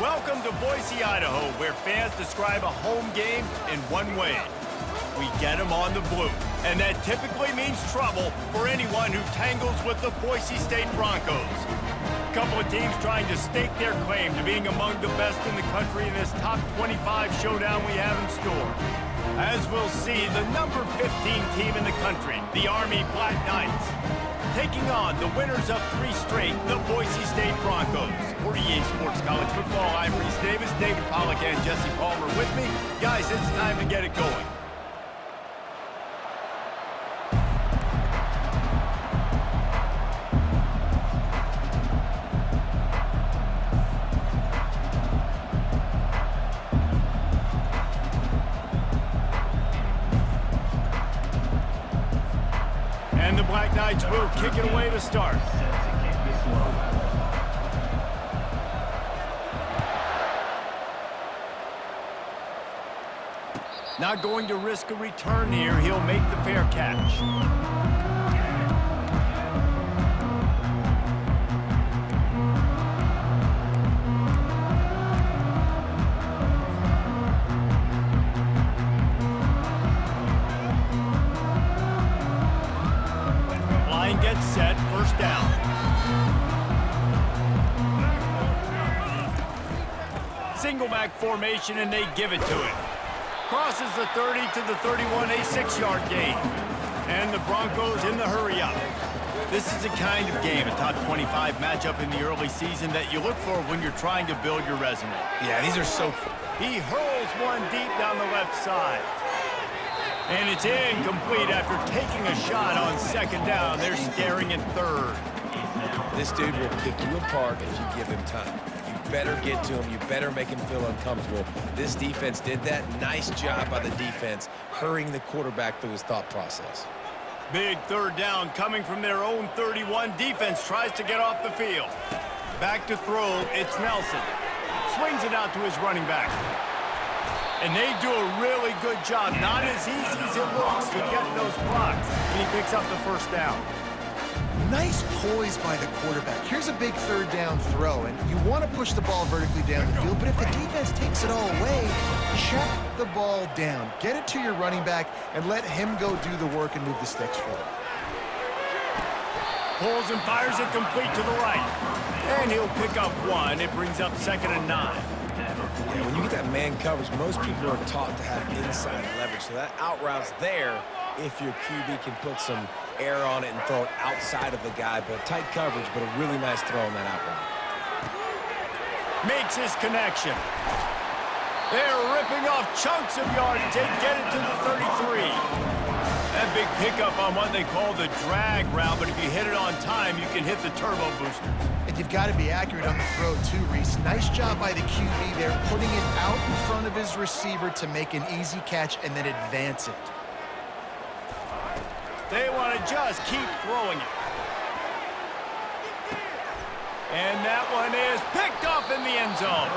Welcome to Boise, Idaho, where fans describe a home game in one way. We get them on the blue, and that typically means trouble for anyone who tangles with the Boise State Broncos. A couple of teams trying to stake their claim to being among the best in the country in this top 25 showdown we have in store. As we'll see, the number 15 team in the country, the Army Black Knights, taking on the winners of 3 straight, the Boise State Broncos. For EA Sports College Football, I'm Reese Davis, David Pollack, and Jesse Palmer with me. Guys, it's time to get it going. And the Black Knights will kick it away to start. Not going to risk a return here. He'll make the fair catch. Line gets set, first down. Single back formation, and they give it to him. Crosses the 30 to the 31, a 6-yard gain. And the Broncos in the hurry-up. This is the kind of game, a top 25 matchup in the early season, that you look for when you're trying to build your resume. Yeah, these are so... He hurls one deep down the left side. And it's incomplete after taking a shot on second down. They're staring at third. This dude will pick you apart if you give him time. You better get to him. You better make him feel uncomfortable. This defense did that. Nice job by the defense, hurrying the quarterback through his thought process. Big third down coming from their own 31. Defense tries to get off the field. Back to throw, it's Nelson. Swings it out to his running back. And they do a really good job, not as easy as it looks, to get those blocks. And he picks up the first down. Nice poise by the quarterback. Here's a big third down throw, and you want to push the ball vertically down the field, but if the defense takes it all away, check the ball down. Get it to your running back and let him go do the work and move the sticks forward. Pulls and fires it complete to the right. And he'll pick up one. It brings up 2nd and 9. Yeah, when you get that man coverage, most people are taught to have inside leverage. So that out route's there if your QB can put some air on it and throw it outside of the guy. But tight coverage, but a really nice throw on that out route. Makes his connection. They're ripping off chunks of yardage. They get it to the 33. That big pickup on what they call the drag route, but if you hit it on time, you can hit the turbo boosters. And you've got to be accurate on the throw too, Reese. Nice job by the QB there, putting it out in front of his receiver to make an easy catch and then advance it. They want to just keep throwing it. And that one is picked off in the end zone.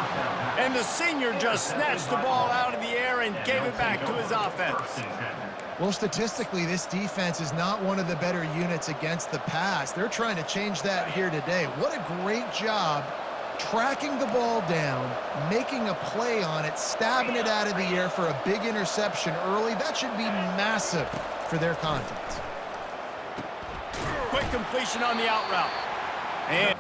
And the senior just snatched the ball out of the air and gave it back to his offense. Well, statistically, this defense is not one of the better units against the pass. They're trying to change that here today. What a great job tracking the ball down, making a play on it, stabbing it out of the air for a big interception early. That should be massive for their confidence. Quick completion on the out route. And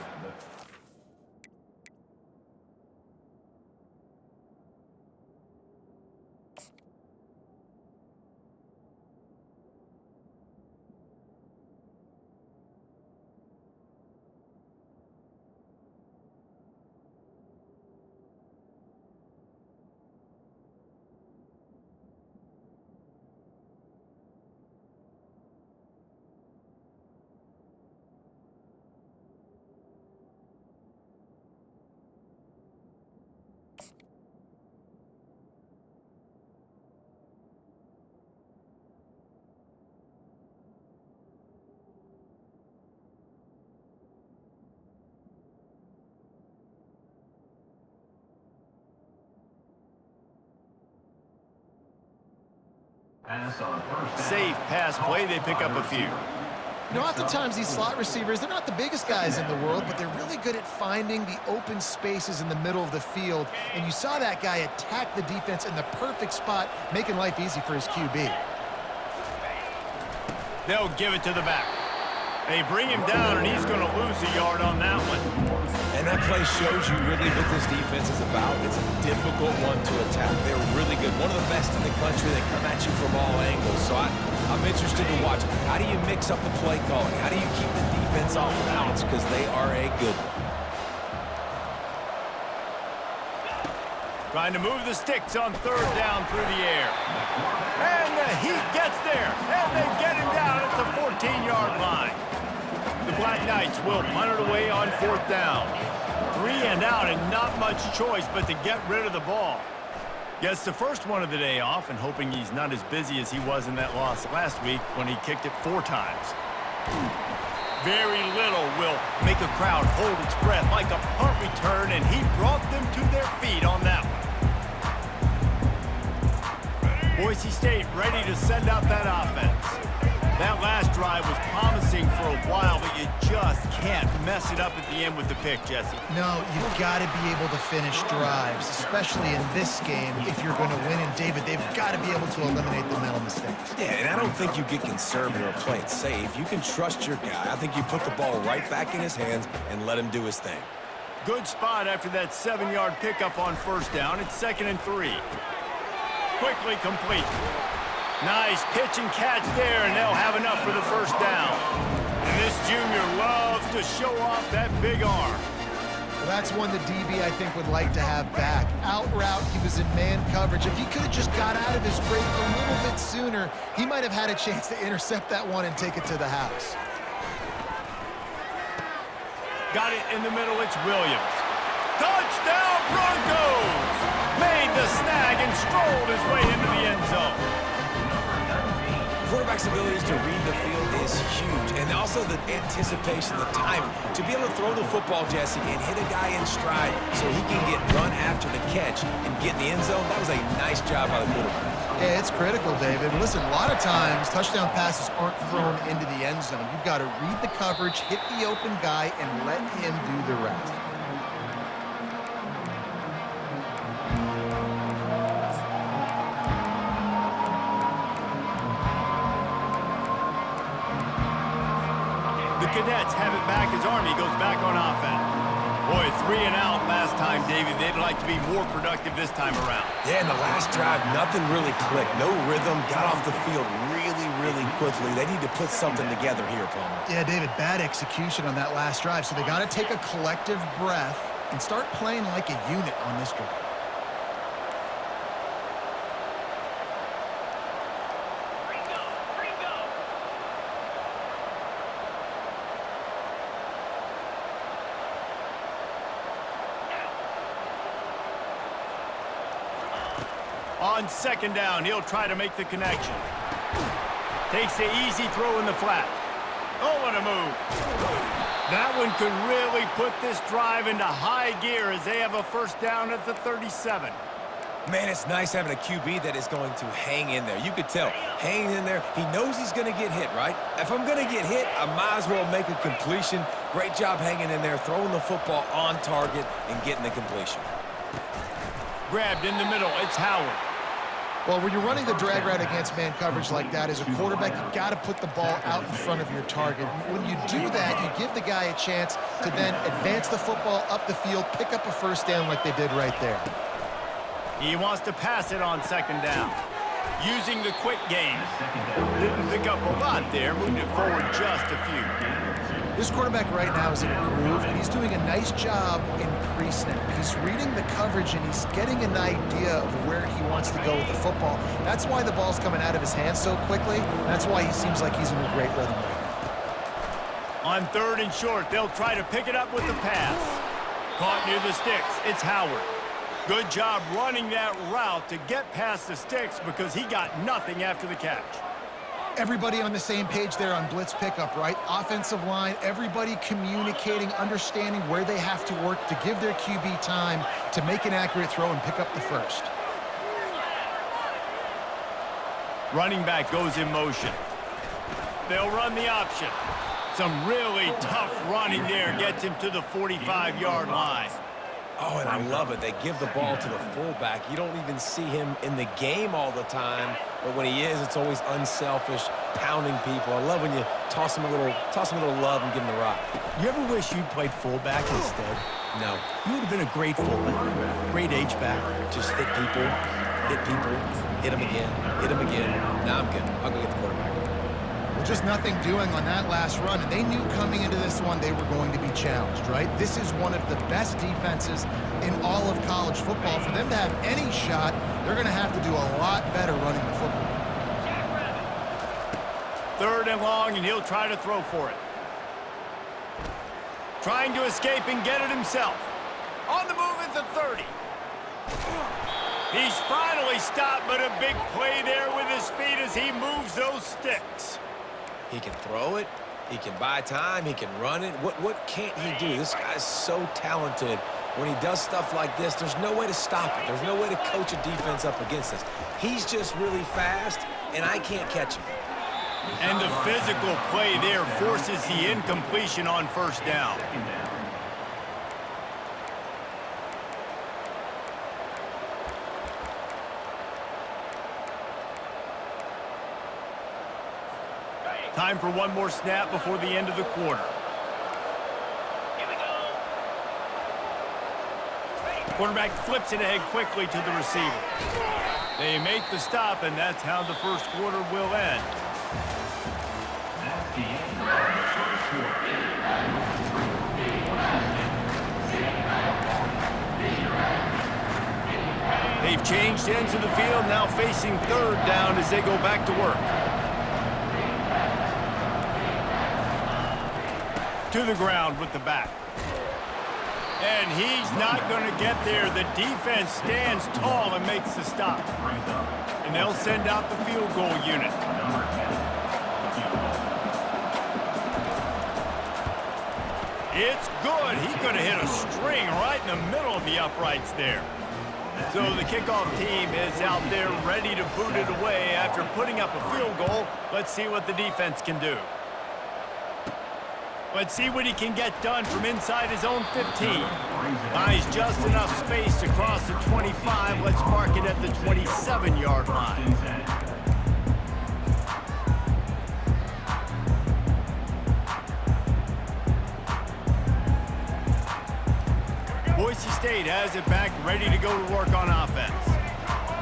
safe pass play, they pick up a few. You know, oftentimes these slot receivers, they're not the biggest guys in the world, but they're really good at finding the open spaces in the middle of the field. And you saw that guy attack the defense in the perfect spot, making life easy for his QB. They'll give it to the back. They bring him down, and he's going to lose a yard on that one. And that play shows you really what this defense is about. It's a difficult one to attack. They're really good. One of the best in the country. They come at you from all angles. So I'm interested to watch. How do you mix up the play calling? How do you keep the defense off balance? Because they are a good one. Trying to move the sticks on third down through the air. And the Heat gets there. And they get him down at the 14-yard line. The Black Knights will punt it away on fourth down. 3 and out and not much choice but to get rid of the ball. Gets the first one of the day off and hoping he's not as busy as he was in that loss last week when he kicked it 4 times. Very little will make a crowd hold its breath like a punt return, and he brought them to their feet on that one. Boise State ready to send out that offense. That last drive was promising for a while, but you just can't mess it up at the end with the pick, Jesse. No, you've got to be able to finish drives, especially in this game if you're going to win. And, David, they've got to be able to eliminate the mental mistakes. Yeah, and I don't think you get conservative or play it safe. You can trust your guy. I think you put the ball right back in his hands and let him do his thing. Good spot after that 7-yard pickup on first down. It's 2nd and 3. Quickly complete. Nice pitch and catch there, and they'll have enough for the first down. And this junior loves to show off that big arm. Well, that's one the DB, I think, would like to have back. Out route, he was in man coverage. If he could have just got out of his break a little bit sooner, he might have had a chance to intercept that one and take it to the house. Got it in the middle, it's Williams. Touchdown Broncos! Made the snag and strolled his way into the end zone. Quarterback's abilities to read the field is huge, and also the anticipation, the time to be able to throw the football, Jesse, and hit a guy in stride so he can get run after the catch and get in the end zone. That was a nice job by the quarterback. Yeah, it's critical, David. Listen, a lot of times touchdown passes aren't thrown into the end zone. You've got to read the coverage, hit the open guy, and let him do the rest. The Cadets have it back as Army goes back on offense. Boy, 3 and out last time, David. They'd like to be more productive this time around. Yeah, in the last drive, nothing really clicked. No rhythm, got off the field really quickly. They need to put something together here, Palmer. Yeah, David, bad execution on that last drive, so they got to take a collective breath and start playing like a unit on this drive. On 2nd down, he'll try to make the connection. Takes the easy throw in the flat. Oh, what a move. That one could really put this drive into high gear as they have a first down at the 37. Man, it's nice having a QB that is going to hang in there. You could tell, hanging in there, he knows he's going to get hit, right? If I'm going to get hit, I might as well make a completion. Great job hanging in there, throwing the football on target and getting the completion. Grabbed in the middle, it's Howard. Well, when you're running the drag route against man coverage like that, as a quarterback, you've got to put the ball out in front of your target. When you do that, you give the guy a chance to then advance the football up the field, pick up a first down like they did right there. He wants to pass it on 2nd down. Using the quick game. Didn't pick up a lot there, moved it forward just a few. This quarterback right now is in a groove, and he's doing a nice job in pre-snap. He's reading the coverage, and he's getting an idea of where he wants to go with the football. That's why the ball's coming out of his hands so quickly. That's why he seems like he's in a great rhythm right now. On 3rd and short, they'll try to pick it up with the pass. Caught near the sticks, it's Howard. Good job running that route to get past the sticks because he got nothing after the catch. Everybody on the same page there on blitz pickup, right? Offensive line, everybody communicating, understanding where they have to work to give their QB time to make an accurate throw and pick up the first. Running back goes in motion. They'll run the option. Some really tough running there gets him to the 45-yard line. Oh, and I love it. They give the ball to the fullback. You don't even see him in the game all the time, but when he is, it's always unselfish, pounding people. I love when you toss him a little love and give him the rock. You ever wish you'd played fullback instead? No. You would have been a great fullback, great H-back. Just hit people, hit them again. Now I'm good. I'll go get the quarterback. Well, just nothing doing on that last run, and they knew coming into this one they were going to be challenged, right? This is one of the best defenses in all of college football. For them to have any shot, they're going to have to do a lot better running the football. 3rd and long, and he'll try to throw for it. Trying to escape and get it himself. On the move at the 30. He's finally stopped, but a big play there with his speed as he moves those sticks. He can throw it. He can buy time. He can run it. What can't he do? This guy's so talented. When he does stuff like this, there's no way to stop it. There's no way to coach a defense up against us. He's just really fast, and I can't catch him. And the physical play there forces the incompletion on 1st down. Time for one more snap before the end of the quarter. Here we go. Quarterback flips it ahead quickly to the receiver. They make the stop, and that's how the 1st quarter will end. They've changed ends of the field, now facing 3rd down as they go back to work. To the ground with the back. And he's not going to get there. The defense stands tall and makes the stop. And they'll send out the field goal unit. It's good. He could have hit a string right in the middle of the uprights there. So the kickoff team is out there ready to boot it away after putting up a field goal. Let's see what the defense can do. Let's see what he can get done from inside his own 15. Buys just enough space to cross the 25. Let's mark it at the 27-yard line. Boise State has it back, ready to go to work on offense.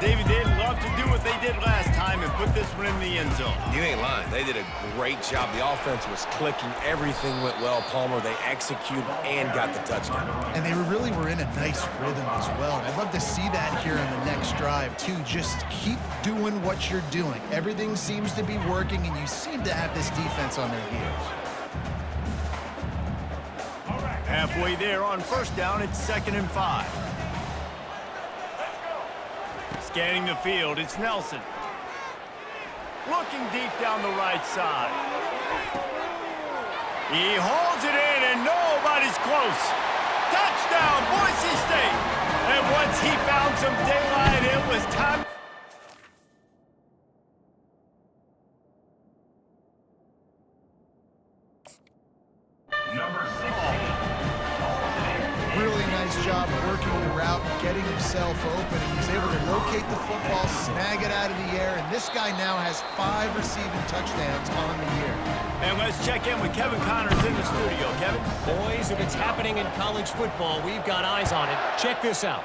David, they'd love to do what they did last time and put this one in the end zone. You ain't lying. They did a great job. The offense was clicking. Everything went well, Palmer. They executed and got the touchdown. And they really were in a nice rhythm as well. And I'd love to see that here in the next drive, too. Just keep doing what you're doing. Everything seems to be working, and you seem to have this defense on their heels. Halfway there on 1st down, it's 2nd and 5. Scanning the field, it's Nelson. Looking deep down the right side. He hauls it in, and nobody's close. Touchdown, Boise State! And once he found some daylight, it was time. Really nice job working the route, getting himself open. He was able to locate the football, snag it out of the air, and this guy now has 5 receiving touchdowns on the year. And let's check in with Kevin Connors in the studio. Kevin? Boys, if it's happening in college football, we've got eyes on it. Check this out.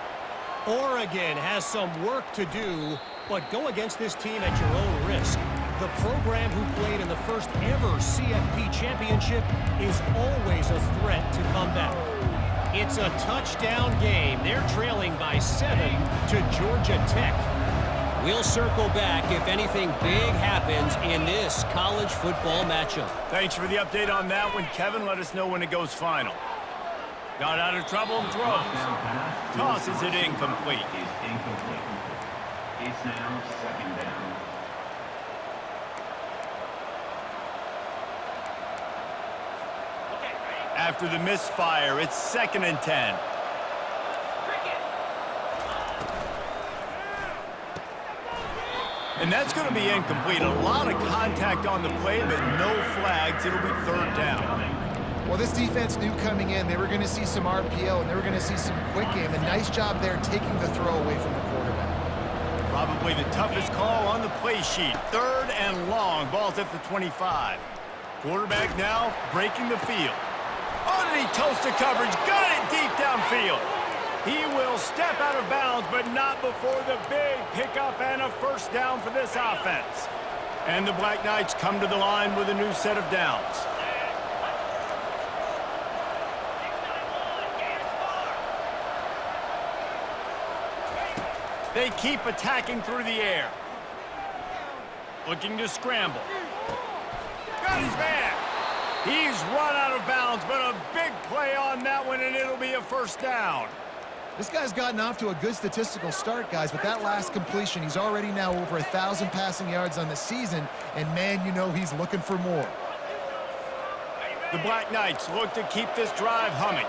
Oregon has some work to do, but go against this team at your own risk. The program who played in the first ever CFP championship is always a threat to come back. It's a touchdown game. They're trailing by 7 to Georgia Tech. We'll circle back if anything big happens in this college football matchup. Thanks for the update on that one, Kevin. Let us know when it goes final. Got out of trouble and throws. Tosses it incomplete. It's now 2nd down. After the misfire, it's 2nd and 10. And that's going to be incomplete. A lot of contact on the play, but no flags. It'll be third down. Well, this defense knew coming in they were going to see some RPO and they were going to see some quick game. A nice job there taking the throw away from the quarterback. Probably the toughest call on the play sheet. Third and long. Ball's at the 25. Quarterback now breaking the field. Underneath toasted coverage. Got it deep downfield. He will step out of bounds, but not before the big pickup and a first down for this offense. And the Black Knights come to the line with a new set of downs. They keep attacking through the air. Looking to scramble. Got his man. He's run out of bounds, but a big play on that one, and it'll be a first down. This guy's gotten off to a good statistical start, guys, but that last completion, he's already now over 1,000 passing yards on the season, and man, you know he's looking for more. The Black Knights look to keep this drive humming.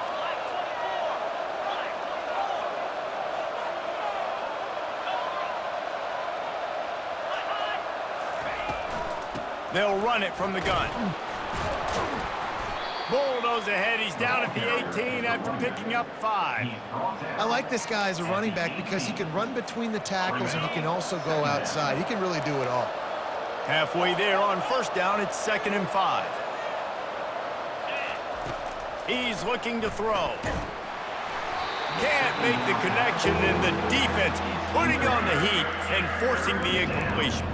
They'll run it from the gun. Bulldoze ahead. He's down at the 18 after picking up 5. I like this guy as a running back because he can run between the tackles and he can also go outside. He can really do it all. Halfway there on first down, it's 2nd and 5. He's looking to throw. Can't make the connection, and the defense putting on the heat and forcing the incompletion.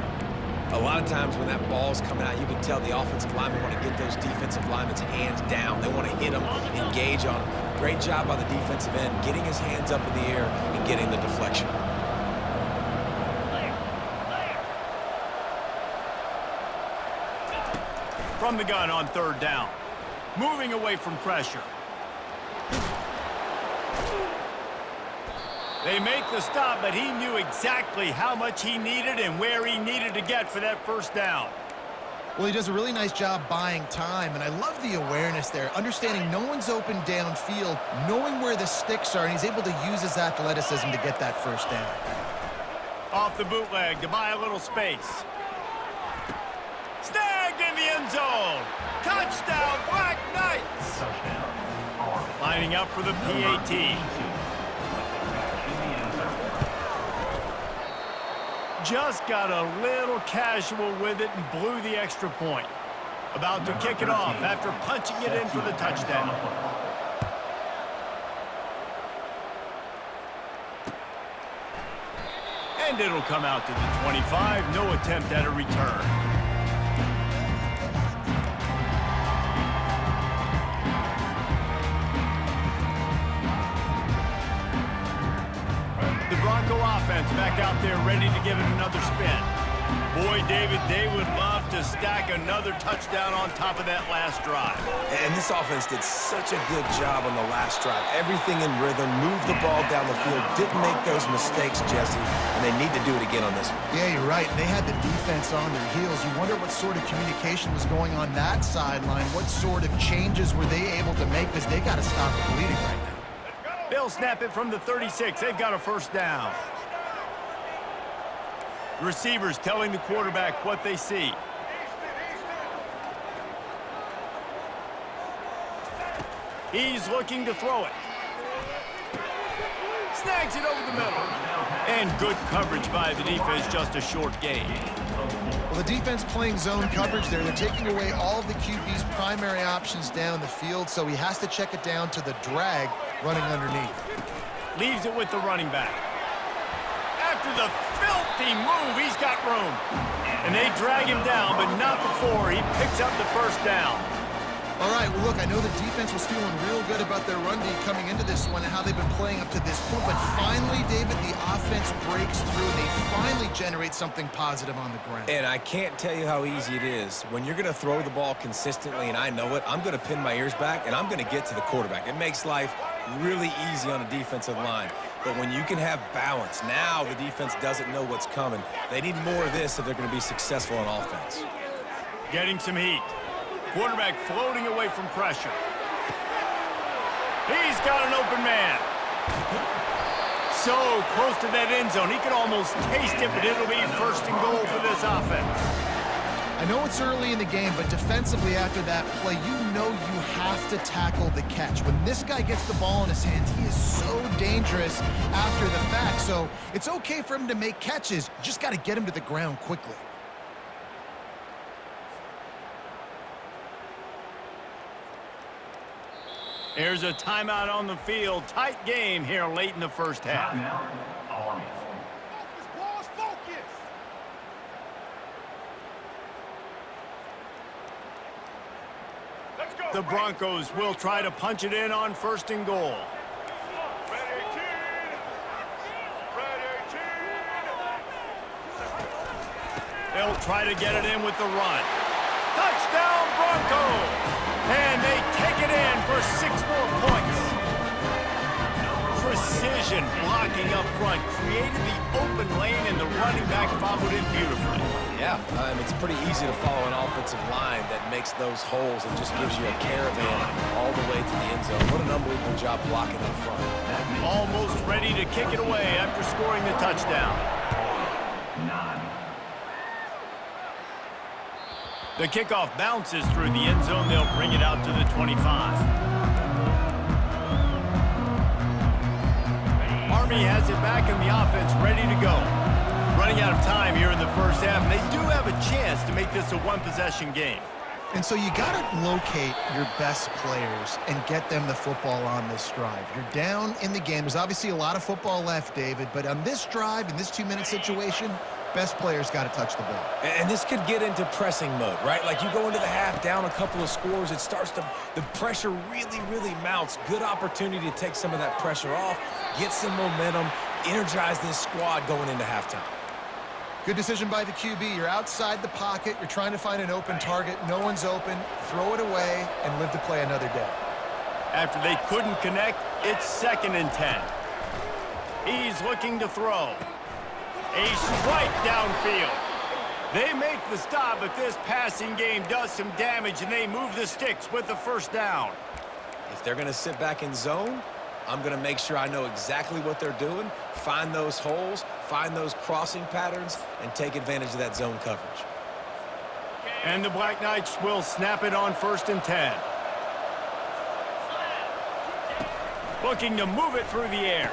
A lot of times when that ball's coming out, you can tell the offensive linemen want to get those defensive linemen's hands down. They want to hit them, engage on them. Great job by the defensive end, getting his hands up in the air and getting the deflection. From the gun on third down. Moving away from pressure. They make the stop, but he knew exactly how much he needed and where he needed to get for that first down. Well, he does a really nice job buying time, and I love the awareness there, understanding no one's open downfield, knowing where the sticks are, and he's able to use his athleticism to get that first down. Off the bootleg to buy a little space. Snagged in the end zone. Touchdown, Black Knights. Lining up for the PAT. Just got a little casual with it and blew the extra point. About to kick it off after punching it in for the touchdown. And it'll come out to the 25. No attempt at a return. The Bronco offense back out there ready to give it another spin. Boy, David, they would love to stack another touchdown on top of that last drive. And this offense did such a good job on the last drive. Everything in rhythm, moved the ball down the field, didn't make those mistakes, Jesse, and they need to do it again on this one. Yeah, you're right. They had the defense on their heels. You wonder what sort of communication was going on that sideline. What sort of changes were they able to make, because they got to stop the bleeding right now. They'll snap it from the 36. They've got a first down. The receivers telling the quarterback what they see. He's looking to throw it. Snags it over the middle. And good coverage by the defense, just a short gain. Well, the defense playing zone coverage there. They're taking away all of the QB's primary options down the field, so he has to check it down to the drag running underneath. Leaves it with the running back. After the filthy move, he's got room. And they drag him down, but not before he picks up the first down. All right, well, look, I know the defense was feeling real good about their run D coming into this one and how they've been playing up to this point, but finally, David, the offense breaks through and they finally generate something positive on the ground. And I can't tell you how easy it is. When you're going to throw the ball consistently, and I know it, I'm going to pin my ears back, and I'm going to get to the quarterback. It makes life really easy on a defensive line. But when you can have balance, now the defense doesn't know what's coming. They need more of this if they're going to be successful on offense. Getting some heat. Quarterback floating away from pressure. He's got an open man. so close to that end zone. He can almost taste it, but it'll be first and goal for this offense. I know it's early in the game, but defensively after that play, you know you have to tackle the catch. When this guy gets the ball in his hands, he is so dangerous after the fact. So it's okay for him to make catches. You just got to get him to the ground quickly. Here's a timeout on the field. Tight game here late in the first half. Army. The Broncos will try to punch it in on first and goal. They'll try to get it in with the run. Touchdown, Broncos! And they take it in for 6 more points. Precision blocking up front created the open lane, and the running back followed it beautifully. Yeah, it's pretty easy to follow an offensive line that makes those holes and just gives you a caravan all the way to the end zone. What an unbelievable job blocking up front. Almost ready to kick it away after scoring the touchdown. 9. The kickoff bounces through the end zone. They'll bring it out to the 25. Army has it back in the offense, ready to go. Running out of time here in the first half, and they do have a chance to make this a one-possession game. And so you got to locate your best players and get them the football on this drive. You're down in the game. There's obviously a lot of football left, David, but on this drive, in this 2-minute situation, best players got to touch the ball. And this could get into pressing mode, right? Like you go into the half down a couple of scores, it starts to, the pressure really mounts. Good opportunity to take some of that pressure off, get some momentum, energize this squad going into halftime. Good decision by the QB. You're outside the pocket. You're trying to find an open target. No one's open. Throw it away and live to play another day. After they couldn't connect, it's 2nd and 10. He's looking to throw. A strike downfield. They make the stop, but this passing game does some damage, and they move the sticks with the first down. If they're going to sit back in zone, I'm going to make sure I know exactly what they're doing, find those holes, find those crossing patterns, and take advantage of that zone coverage. And the Black Knights will snap it on 1st and 10. Looking to move it through the air.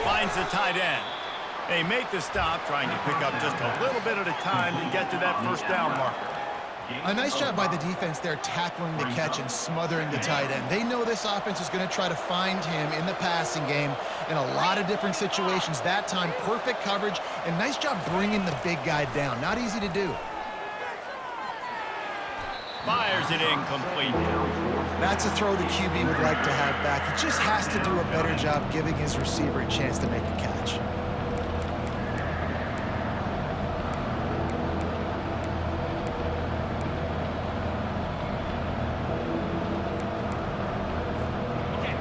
Finds the tight end. They make the stop, trying to pick up just a little bit at a time to get to that first down marker. A nice job by the defense there tackling the catch and smothering the tight end. They know this offense is going to try to find him in the passing game in a lot of different situations. That time, perfect coverage, and nice job bringing the big guy down. Not easy to do. Fires it incomplete. That's a throw the QB would like to have back. He just has to do a better job giving his receiver a chance to make the catch.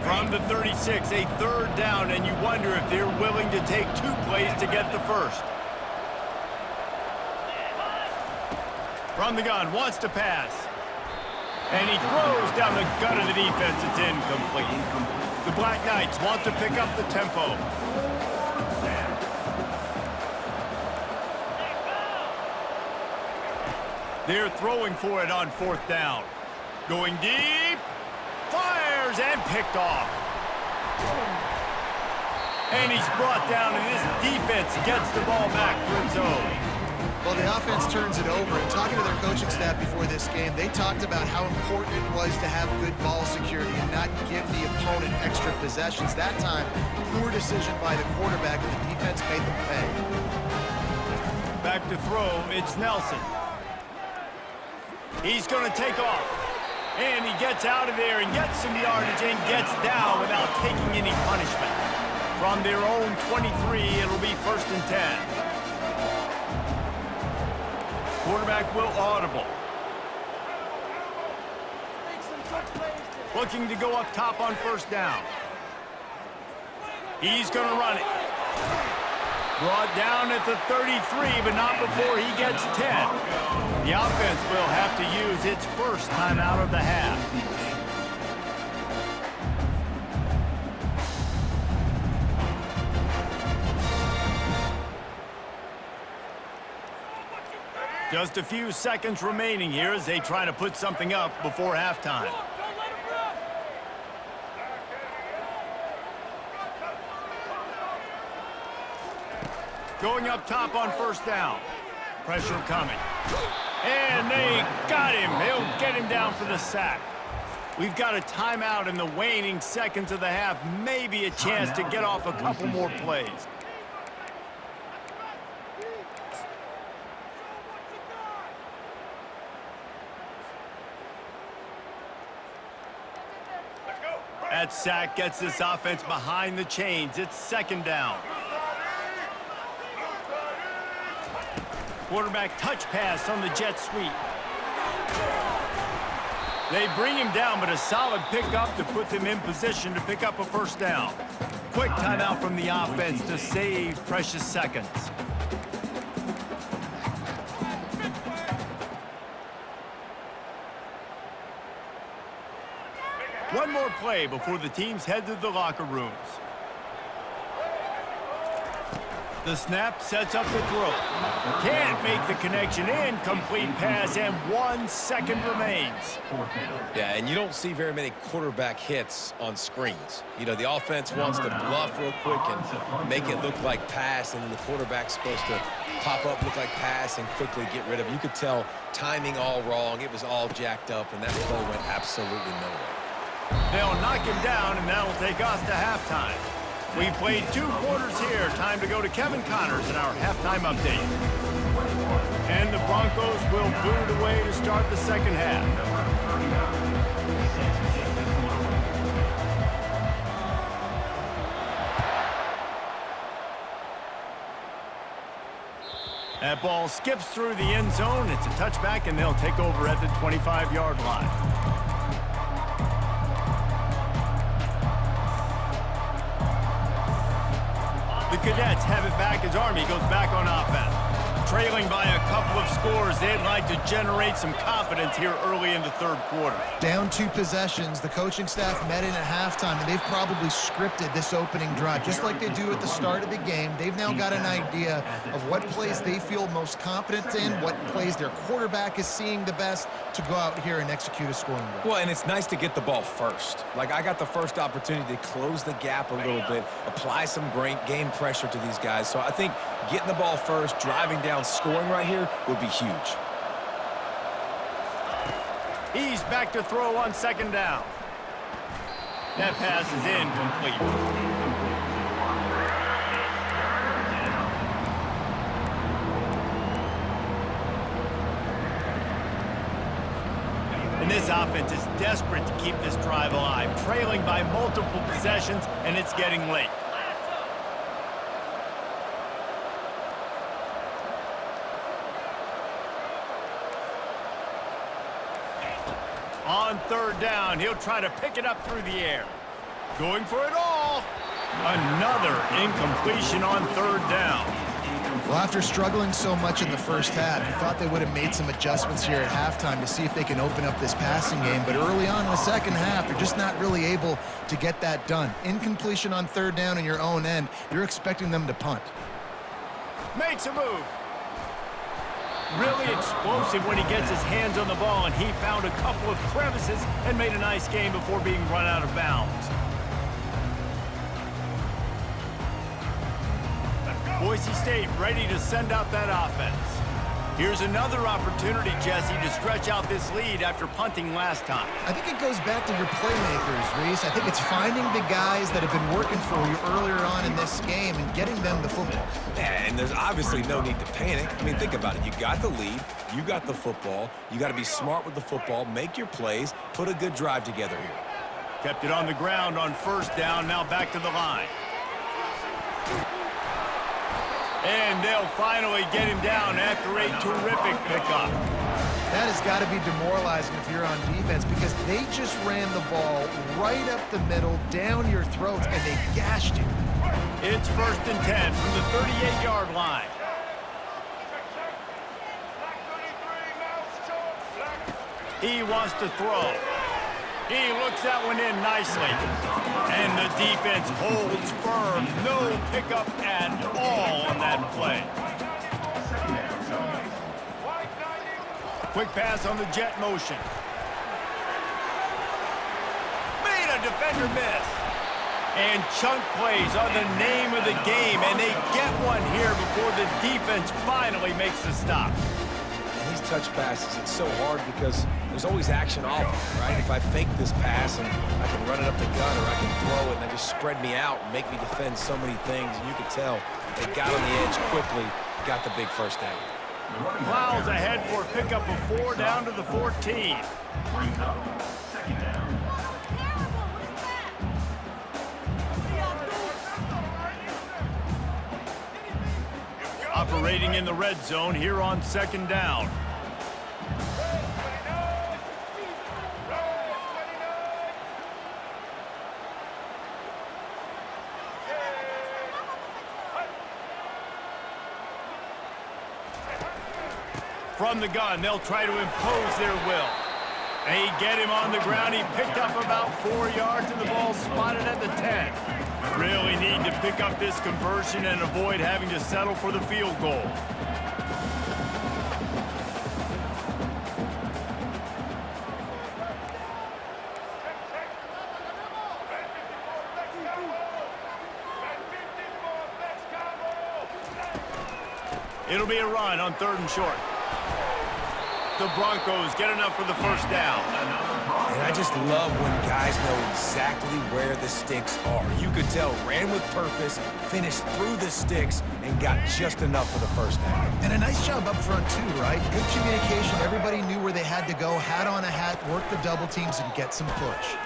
From the 36, a 3rd down, and you wonder if they're willing to take 2 plays to get the first. From the gun, wants to pass. And he throws down the gut of the defense. It's incomplete. The Black Knights want to pick up the tempo. They're throwing for it on 4th down. Going deep. Fires and picked off. And he's brought down, and this defense gets the ball back for its own. Well, the offense turns it over, and talking to their coaching staff before this game, they talked about how important it was to have good ball security and not give the opponent extra possessions. That time, poor decision by the quarterback, and the defense made them pay. Back to throw, it's Nelson. He's going to take off. And he gets out of there and gets some yardage and gets down without taking any punishment. From their own 23, it'll be 1st and 10. Quarterback will audible. Looking to go up top on 1st down. He's going to run it. Brought down at the 33, but not before he gets 10. The offense will have to use its first timeout of the half. Just a few seconds remaining here as they try to put something up before halftime. Going up top on first down. Pressure coming. And they got him. They'll get him down for the sack. We've got a timeout in the waning seconds of the half. Maybe a chance to get off a couple more plays. That sack gets this offense behind the chains. It's second down. Quarterback touch pass on the jet sweep. They bring him down, but a solid pickup to put them in position to pick up a first down. Quick timeout from the offense to save precious seconds. One more play before the teams head to the locker rooms. The snap sets up the throw. Can't make the connection. Incomplete pass, and 1 second remains. Yeah, and you don't see very many quarterback hits on screens. You know, the offense wants to bluff real quick and make it look like pass, and then the quarterback's supposed to pop up, look like pass, and quickly get rid of it. You could tell timing all wrong. It was all jacked up, and that play went absolutely nowhere. They'll knock him down, and that'll take us to halftime. We've played 2 quarters here. Time to go to Kevin Connors in our halftime update. And the Broncos will boot it away to start the second half. That ball skips through the end zone. It's a touchback, and they'll take over at the 25-yard line. The Cadets have it back as Army goes back on offense. Trailing by a couple of scores, they'd like to generate some confidence here early in the third quarter. Down 2 possessions, the coaching staff met in at halftime, and they've probably scripted this opening drive. Just like they do at the start of the game, they've now got an idea of what plays they feel most confident in, what plays their quarterback is seeing the best to go out here and execute a scoring drive. Well, and it's nice to get the ball first. Like, I got the first opportunity to close the gap a little bit, apply some great game pressure to these guys. So I think getting the ball first, driving down, scoring right here would be huge. He's back to throw on second down. That pass is incomplete. And this offense is desperate to keep this drive alive, trailing by multiple possessions, and it's getting late. On third down, he'll try to pick it up through the air. Going for it all. Another incompletion on third down. Well, after struggling so much in the first half, you thought they would have made some adjustments here at halftime to see if they can open up this passing game. But early on in the second half, they're just not really able to get that done. Incompletion on third down in your own end, you're expecting them to punt. Makes a move. Really explosive when he gets his hands on the ball, and he found a couple of crevices and made a nice game before being run out of bounds. Boise State ready to send out that offense. Here's another opportunity, Jesse, to stretch out this lead after punting last time. I think it goes back to your playmakers, Reese. I think it's finding the guys that have been working for you earlier on in this game and getting them the football. And there's obviously no need to panic. I mean, think about it. You got the lead. You got the football. You got to be smart with the football, make your plays, put a good drive together here. Kept it on the ground on first down, now back to the line. And they'll finally get him down after a terrific pickup. That has got to be demoralizing if you're on defense, because they just ran the ball right up the middle, down your throats, and they gashed you. It's 1st and 10 from the 38-yard line. He wants to throw. He looks that one in nicely. And the defense holds firm. No pickup at all on that play. Quick pass on the jet motion. Made a defender miss. And chunk plays are the name of the game, and they get one here before the defense finally makes the stop. And these touch passes, it's so hard because there's always action off of it, right? If I fake this pass and I can run it up the gut or I can throw it and they just spread me out and make me defend so many things, and you can tell they got on the edge quickly, got the big first down. Plows ahead for a pickup of 4 down to the 14. Brings up second down. Operating in the red zone here on second down. From the gun, they'll try to impose their will. They get him on the ground. He picked up about 4 yards, and the ball spotted at the 10. Really need to pick up this conversion and avoid having to settle for the field goal. It'll be a run on 3rd and short. The Broncos get enough for the first down. And I just love when guys know exactly where the sticks are. You could tell, ran with purpose, finished through the sticks, and got just enough for the first down. And a nice job up front, too, right? Good communication. Everybody knew where they had to go. Hat on a hat, work the double teams, and get some push.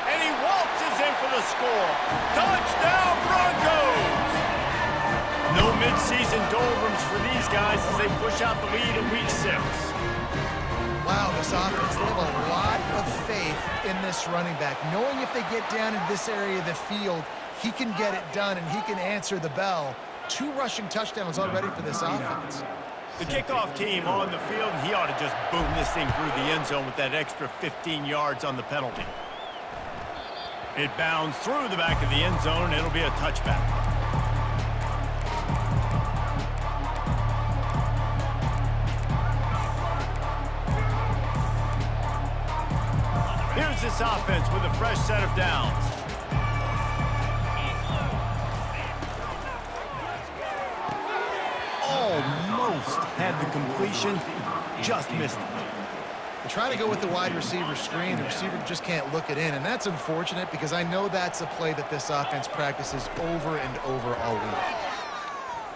And he waltzes in for the score. Touchdown, Broncos! No midseason doldrums for these guys as they push out the lead in Week 6. Wow, this offense, they have a lot of faith in this running back. Knowing if they get down in this area of the field, he can get it done and he can answer the bell. 2 rushing touchdowns already for this offense. The kickoff team on the field, and he ought to just boom this thing through the end zone with that extra 15 yards on the penalty. It bounds through the back of the end zone, and it'll be a touchback. Here's this offense with a fresh set of downs. Almost had the completion, just missed it. They're trying to go with the wide receiver screen. The receiver just can't look it in, and that's unfortunate because I know that's a play that this offense practices over and over all week.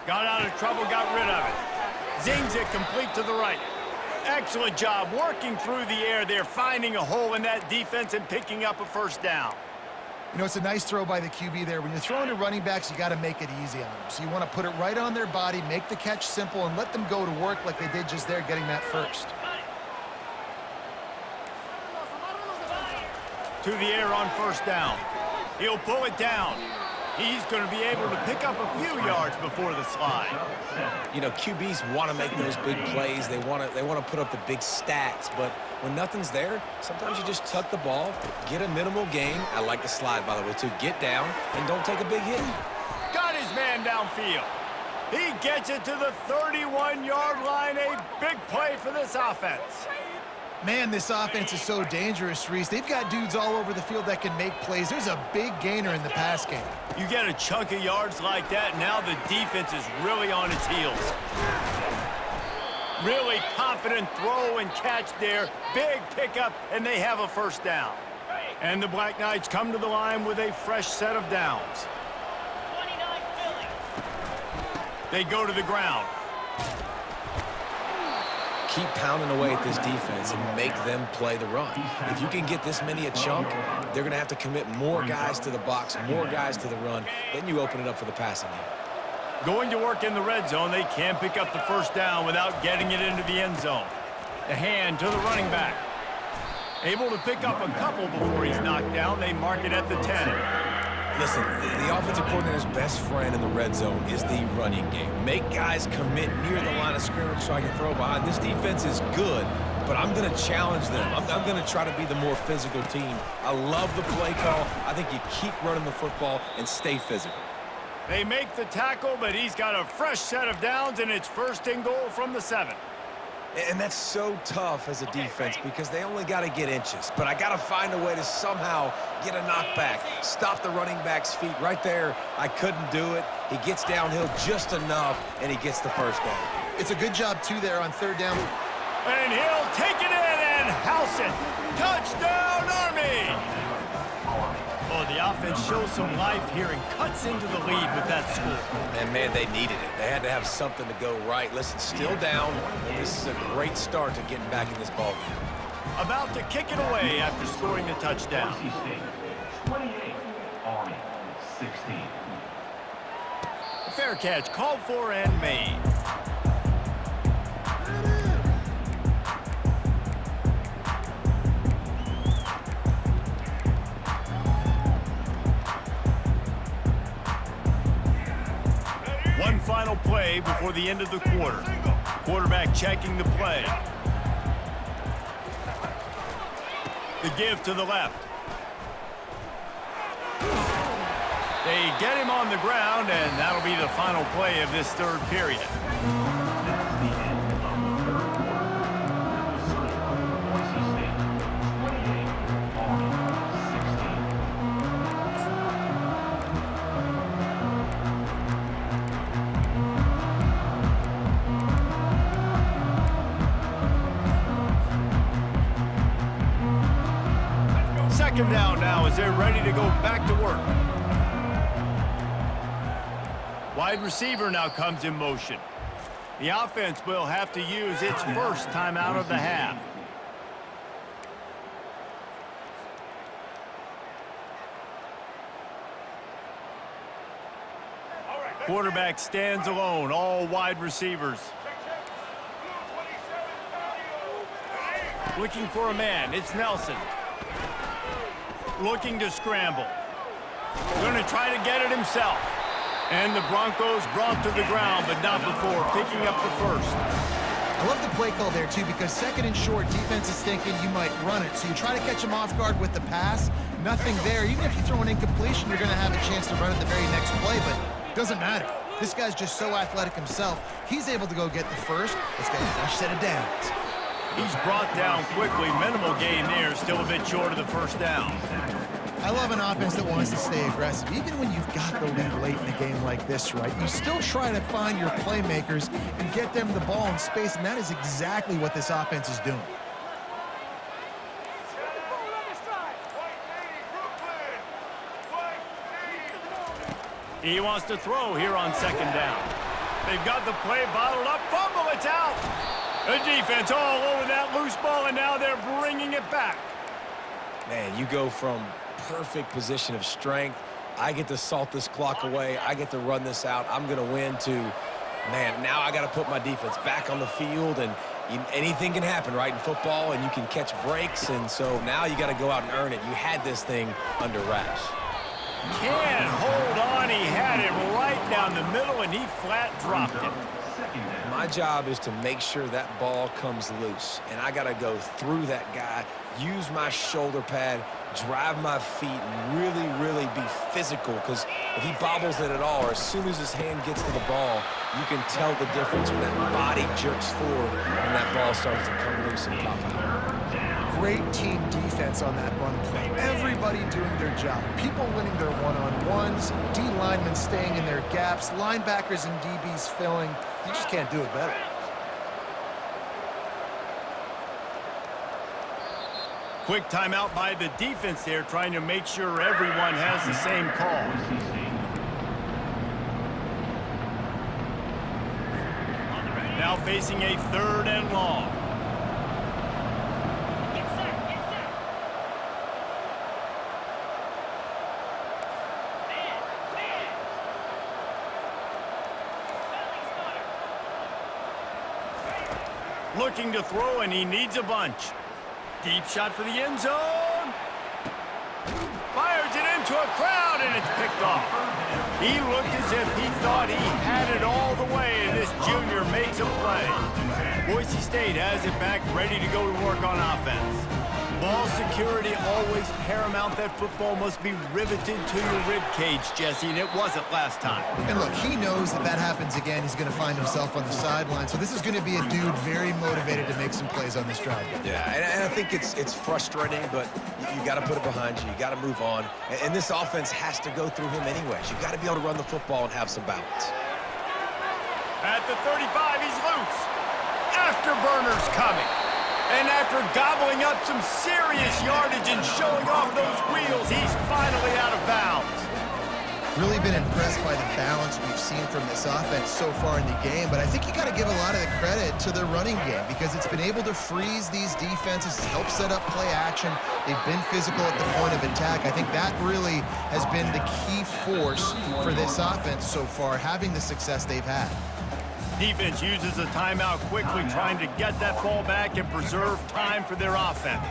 Got out of trouble, got rid of it. Zings it complete to the right. Excellent job working through the air there, finding a hole in that defense and picking up a first down. You know, it's a nice throw by the QB there. When you're throwing to running backs, you got to make it easy on them. So you want to put it right on their body, make the catch simple, and let them go to work like they did just there, getting that first. To the air on first down. He'll pull it down. He's going to be able to pick up a few yards before the slide. You know, QBs want to make those big plays. They want to put up the big stats. But when nothing's there, sometimes you just tuck the ball, get a minimal gain. I like the slide, by the way, too. Get down and don't take a big hit. Got his man downfield. He gets it to the 31-yard line. A big play for this offense. Man, this offense is so dangerous, Reese. They've got dudes all over the field that can make plays. There's a big gainer in the pass game. You get a chunk of yards like that, now the defense is really on its heels. Really confident throw and catch there. Big pickup, and they have a first down. And the Black Knights come to the line with a fresh set of downs. They go to the ground. Keep pounding away at this defense and make them play the run. If you can get this many a chunk, they're going to have to commit more guys to the box, more guys to the run. Then you open it up for the passing game. Going to work in the red zone, they can pick up the first down without getting it into the end zone. The hand to the running back. Able to pick up a couple before he's knocked down. They mark it at the 10. Listen, the offensive coordinator's best friend in the red zone is the running game. Make guys commit near the line of scrimmage so I can throw behind. This defense is good, but I'm going to challenge them. I'm going to try to be the more physical team. I love the play call. I think you keep running the football and stay physical. They make the tackle, but he's got a fresh set of downs, and it's first and goal from the 7. And that's so tough as a defense because they only got to get inches. But I got to find a way to somehow get a knockback, stop the running back's feet. Right there, I couldn't do it. He gets downhill just enough, and he gets the first down. It's a good job, too, there on third down. And he'll take it in and house it. Touchdown, Army! Oh, the offense shows some life here and cuts into the lead with that score. And, man, they needed it. They had to have something to go right. Listen, still down, and this is a great start to getting back in this ballgame. About to kick it away after scoring the touchdown. Boise State, 28, Army, 16. Fair catch called for and made. One final play before the end of the quarter. Quarterback checking the play. The give to the left. They get him on the ground, and that'll be the final play of this third period. That's the end of the third quarter. The score, Boise State, 28, Army, 16. Second down now as they're ready to go back to work. Wide receiver now comes in motion. The offense will have to use its first timeout of the half. Quarterback stands alone, all wide receivers. Looking for a man, it's Nelson. Looking to scramble. Going to try to get it himself. And the Broncos brought to the ground, but not before picking up the first. I love the play call there, too, because second and short, defense is thinking you might run it. So you try to catch him off guard with the pass. Nothing there. Even if you throw an incompletion, you're going to have a chance to run it the very next play, but it doesn't matter. This guy's just so athletic himself. He's able to go get the first. Let's get a fresh set of downs. He's brought down quickly. Minimal gain there, still a bit short of the first down. I love an offense that wants to stay aggressive. Even when you've got the lead late in a game like this, right, you still try to find your playmakers and get them the ball in space, and that is exactly what this offense is doing. He wants to throw here on second down. They've got the play bottled up. Fumble, it's out. The defense all over that loose ball, and now they're bringing it back. Man, you go from perfect position of strength. I get to salt this clock away. I get to run this out. I'm going to win to, man, now I got to put my defense back on the field, and anything can happen, right, in football, and you can catch breaks, and so now you got to go out and earn it. You had this thing under wraps. Can't hold on. He had it right down the middle, and he flat dropped it. My job is to make sure that ball comes loose, and I got to go through that guy, use my shoulder pad, drive my feet, and really, really be physical, because if he bobbles it at all, or as soon as his hand gets to the ball, you can tell the difference when that body jerks forward and that ball starts to come loose and pop out. Great team defense on that run play. Everybody doing their job. People winning their one-on-ones, D linemen staying in their gaps, linebackers and DBs filling. You just can't do it better. Quick timeout by the defense there, trying to make sure everyone has the same call. Now facing a third and long. Looking to throw, and he needs a bunch. Deep shot for the end zone. Fires it into a crowd, and it's picked off. He looked as if he thought he had it all the way, and this junior makes a play. Boise State has it back, ready to go to work on offense. Ball security always paramount. That football must be riveted to your rib cage, Jesse, and it wasn't last time. And look, he knows that that happens again. He's going to find himself on the sideline. So this is going to be a dude very motivated to make some plays on this drive. Yeah, and I think it's frustrating, but you got to put it behind you. You got to move on. And this offense has to go through him anyways. You got to be able to run the football and have some balance. At the 35, he's loose. Afterburner's coming. And after gobbling up some serious yardage and showing off those wheels, he's finally out of bounds. Really been impressed by the balance we've seen from this offense so far in the game, but I think you got to give a lot of the credit to the running game because it's been able to freeze these defenses, help set up play action. They've been physical at the point of attack. I think that really has been the key force for this offense so far, having the success they've had. Defense uses a timeout quickly, trying to get that ball back and preserve time for their offense.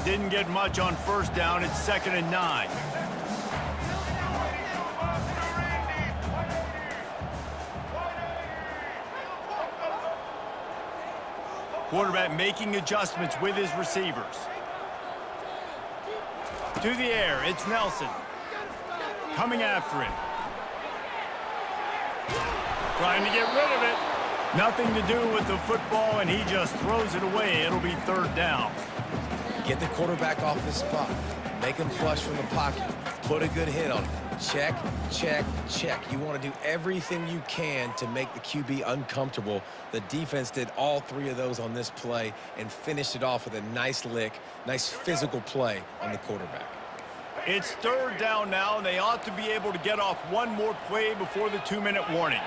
Didn't get much on first down. It's 2nd and 9. Quarterback making adjustments with his receivers. To the air, it's Nelson. Coming after him. Trying to get rid of it. Nothing to do with the football, and he just throws it away. It'll be 3rd down. Get the quarterback off his spot. Make him flush from the pocket. Put a good hit on him. Check, check, check. You want to do everything you can to make the QB uncomfortable. The defense did all 3 of those on this play and finished it off with a nice lick, nice physical play on the quarterback. It's 3rd down now, and they ought to be able to get off one more play before the 2-minute warning.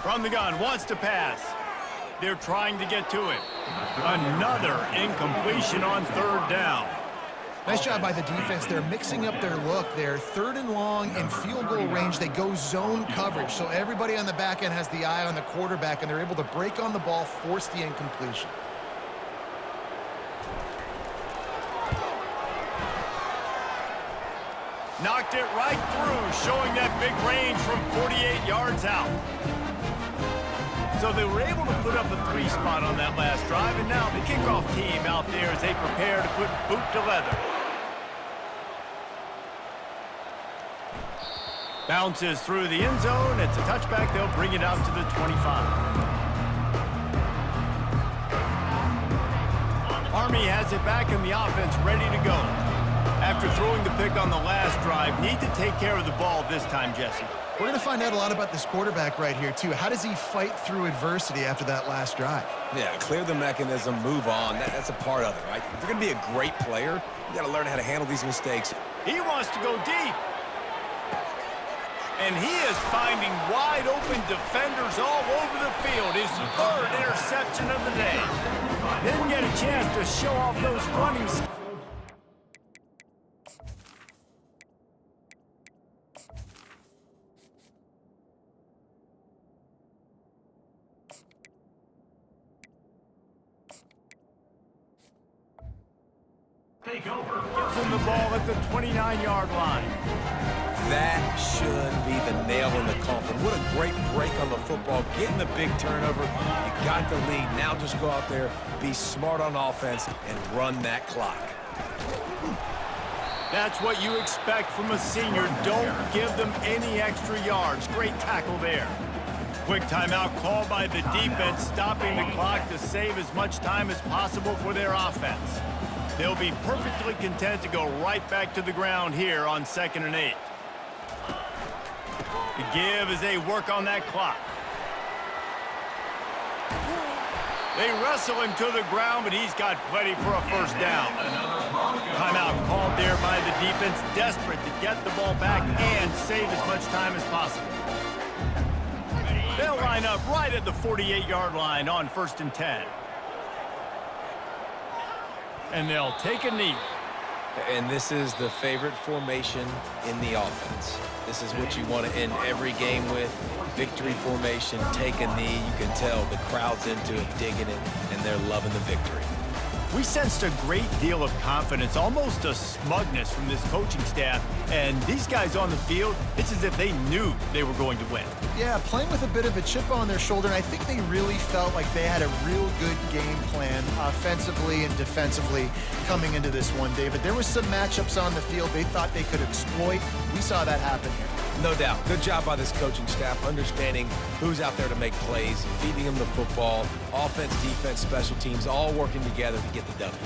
From the gun, wants to pass. They're trying to get to it. Another incompletion on 3rd down. Nice job by the defense. They're mixing up their look. They're 3rd and long in field goal range. They go zone coverage, so everybody on the back end has the eye on the quarterback, and they're able to break on the ball, force the incompletion. Knocked it right through, showing that big range from 48 yards out. So they were able to put up a 3 spot on that last drive, and now the kickoff team out there as they prepare to put boot to leather. Bounces through the end zone. It's a touchback. They'll bring it out to the 25. Army has it back in the offense, ready to go. After throwing the pick on the last drive, need to take care of the ball this time, Jesse. We're going to find out a lot about this quarterback right here, too. How does he fight through adversity after that last drive? Yeah, clear the mechanism, move on. That's a part of it, right? If you're going to be a great player, you got to learn how to handle these mistakes. He wants to go deep. And he is finding wide open defenders all over the field. His 3rd interception of the day. Didn't get a chance to show off those running skills. Take over. Gives him the ball at the 29-yard line. That should be the nail in the coffin. What a great break on the football. Getting the big turnover. You got the lead. Now just go out there, be smart on offense, and run that clock. That's what you expect from a senior. Don't give them any extra yards. Great tackle there. Quick timeout called by the defense, stopping the clock to save as much time as possible for their offense. They'll be perfectly content to go right back to the ground here on 2nd and 8. The give as they work on that clock. They wrestle him to the ground, but he's got plenty for a 1st down. Timeout called there by the defense, desperate to get the ball back and save as much time as possible. They'll line up right at the 48-yard line on 1st and 10. And they'll take a knee. And this is the favorite formation in the offense. This is what you want to end every game with. Victory formation, take a knee. You can tell the crowd's into it, digging it, and they're loving the victory. We sensed a great deal of confidence, almost a smugness from this coaching staff. And these guys on the field, it's as if they knew they were going to win. Yeah, playing with a bit of a chip on their shoulder, and I think they really felt like they had a real good game plan offensively and defensively coming into this one, David. There was some matchups on the field they thought they could exploit. We saw that happen here. No doubt. Good job by this coaching staff, understanding who's out there to make plays, feeding them the football, offense, defense, special teams, all working together to get the W.